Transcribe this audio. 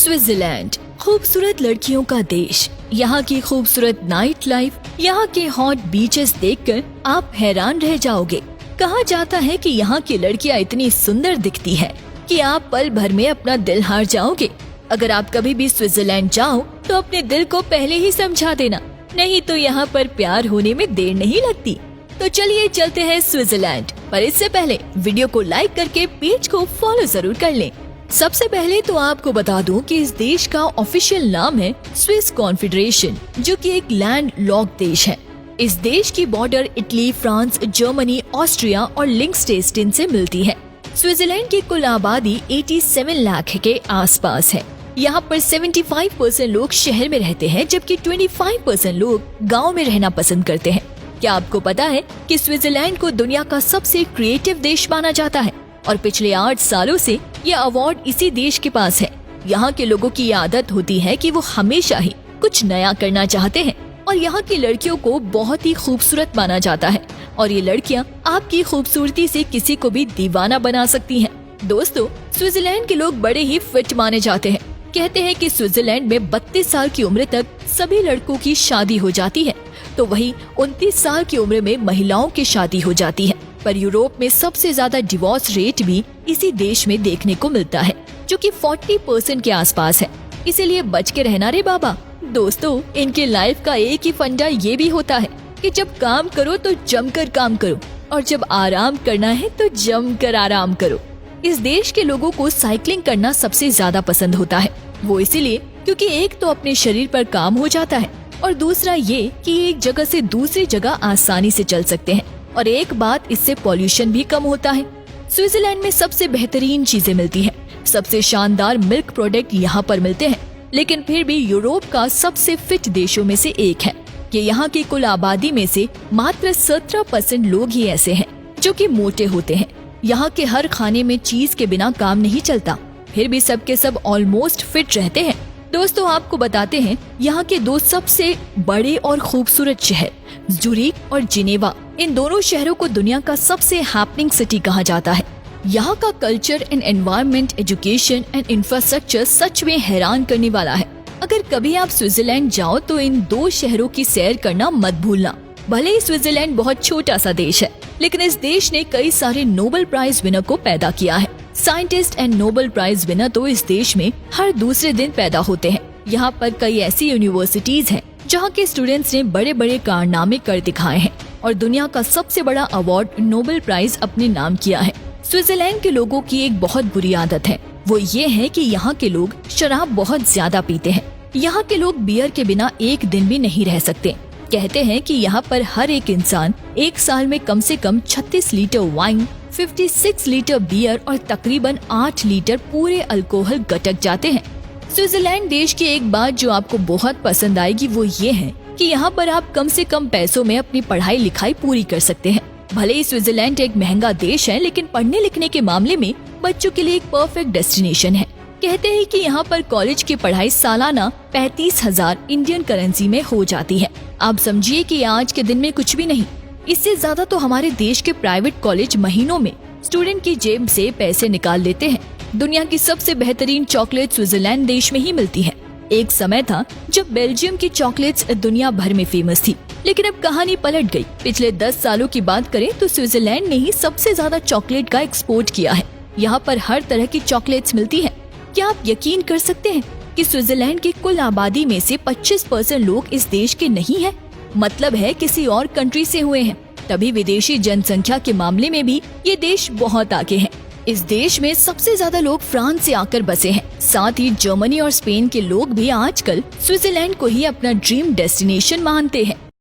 Switzerland, खूबसूरत लड़कियों का देश। यहाँ की खूबसूरत नाइट लाइफ, यहाँ के हॉट बीचेस देखकर आप हैरान रह जाओगे। कहा जाता है कि यहाँ की लड़कियाँ इतनी सुंदर दिखती हैं कि आप पल भर में अपना दिल हार जाओगे। अगर आप कभी भी स्विट्जरलैंड जाओ तो अपने दिल को पहले ही समझा देना, नहीं तो यहाँ पर प्यार होने में देर नहीं लगती। तो चलिए चलते हैं स्विट्जरलैंड, पर इससे पहले वीडियो को लाइक करके पेज को फॉलो जरूर कर लें। सबसे पहले तो आपको बता दूं कि इस देश का ऑफिशियल नाम है स्विस कॉन्फेडरेशन, जो कि एक लैंड लॉक्ड देश है। इस देश की border Italy, France, Germany, Austria और लिंक्सटेनस्टीन से मिलती है। स्विट्जरलैंड की कुल आबादी 87 लाख के आसपास है। यहाँ पर 75% लोग शहर में रहते हैं, जबकि 25% लोग गाँव में रहना पसंद करते हैं। क्या आपको पता है कि स्विट्जरलैंड को दुनिया का सबसे क्रिएटिव देश माना जाता है और पिछले 8 सालों से ये अवार्ड इसी देश के पास है। यहाँ के लोगों की आदत होती है कि वो हमेशा ही कुछ नया करना चाहते हैं और यहाँ की लड़कियों को बहुत ही खूबसूरत माना जाता है और ये लड़कियाँ आपकी खूबसूरती से किसी को भी दीवाना बना सकती हैं। दोस्तों, स्विट्जरलैंड के लोग बड़े ही फिट माने जाते हैं। कहते हैं कि स्विट्जरलैंड में 32 साल की उम्र तक सभी लड़कों की शादी हो जाती है, तो वहीं 29 साल की उम्र में महिलाओं की शादी हो जाती है। पर यूरोप में सबसे ज्यादा डिवोर्स रेट भी इसी देश में देखने को मिलता है, जो कि 40% के आसपास है। इसीलिए बच के रहना रे बाबा। दोस्तों, इनके लाइफ का एक ही फंडा ये भी होता है कि जब काम करो तो जमकर काम करो और जब आराम करना है तो जमकर आराम करो। इस देश के लोगों को साइकिलिंग करना सबसे ज्यादा पसंद होता है। वो इसीलिए क्योंकि एक तो अपने शरीर पर काम हो जाता है और दूसरा ये कि एक जगह से दूसरी जगह आसानी से चल सकते हैं, और एक बात, इससे पॉल्यूशन भी कम होता है। स्विट्जरलैंड में सबसे बेहतरीन चीजें मिलती हैं, सबसे शानदार मिल्क प्रोडक्ट यहाँ पर मिलते हैं, लेकिन फिर भी यूरोप का सबसे फिट देशों में से एक है कि यहाँ की कुल आबादी में से मात्र 17% लोग ही ऐसे हैं जो कि मोटे होते हैं। यहाँ के हर खाने में चीज के बिना काम नहीं चलता, फिर भी सबके सब ऑलमोस्ट फिट रहते हैं। दोस्तों, आपको बताते हैं यहाँ के 2 सबसे बड़े और खूबसूरत शहर ज़ुरिक और जिनेवा। इन दोनों शहरों को दुनिया का सबसे हैपनिंग सिटी कहा जाता है। यहाँ का culture and environment, education and infrastructure सच में हैरान करने वाला है। अगर कभी आप स्विट्जरलैंड जाओ तो इन 2 शहरों की सैर करना मत भूलना। भले ही स्विट्जरलैंड बहुत छोटा सा देश है, लेकिन इस देश ने कई सारे नोबेल प्राइज विनर को पैदा किया है। Scientist and Nobel prize winner तो इस देश में हर दूसरे दिन पैदा होते हैं। यहाँ पर कई ऐसी यूनिवर्सिटीज हैं जहाँ के स्टूडेंट्स ने बड़े बड़े कारनामे कर दिखाए हैं और दुनिया का सबसे बड़ा अवार्ड नोबेल प्राइज अपने नाम किया है। स्विट्जरलैंड के लोगों की एक बहुत बुरी आदत है, वो ये है कि यहाँ के लोग शराब बहुत ज्यादा पीते हैं। यहाँ के लोग बियर के बिना एक दिन भी नहीं रह सकते। कहते हैं कि यहाँ पर हर एक इंसान एक साल में कम से कम 36 लीटर वाइन, 56 लीटर बियर और तकरीबन 8 लीटर पूरे अल्कोहल गटक जाते हैं। स्विट्जरलैंड देश की एक बात जो आपको बहुत पसंद आएगी वो ये है कि यहाँ पर आप कम से कम पैसों में अपनी पढ़ाई लिखाई पूरी कर सकते हैं। भले ही स्विट्जरलैंड एक महंगा देश है, लेकिन पढ़ने लिखने के मामले में बच्चों के लिए एक परफेक्ट डेस्टिनेशन है। कहते हैं कि यहाँ पर कॉलेज की पढ़ाई सालाना 35,000 इंडियन करेंसी में हो जाती है। आप समझिए कि आज के दिन में कुछ भी नहीं। इससे ज्यादा तो हमारे देश के प्राइवेट कॉलेज महीनों में स्टूडेंट की जेब से पैसे निकाल लेते हैं। दुनिया की सबसे बेहतरीन चॉकलेट स्विट्जरलैंड देश में ही मिलती है। एक समय था जब बेल्जियम की चॉकलेट्स दुनिया भर में फेमस थी, लेकिन अब कहानी पलट गई। पिछले 10 सालों की बात करें तो स्विट्जरलैंड ने ही सबसे ज्यादा चॉकलेट का एक्सपोर्ट किया है। यहाँ पर हर तरह की चॉकलेट्स मिलती है। क्या आप यकीन कर सकते हैं कि स्विट्जरलैंड की कुल आबादी में से 25% लोग इस देश के नहीं है, मतलब है किसी और कंट्री से हुए हैं। तभी विदेशी जनसंख्या के मामले में भी ये देश बहुत आगे है। इस देश में सबसे ज्यादा लोग फ्रांस से आकर बसे हैं। साथ ही जर्मनी और स्पेन के लोग भी आजकल स्विट्जरलैंड को ही अपना ड्रीम डेस्टिनेशन मानते हैं।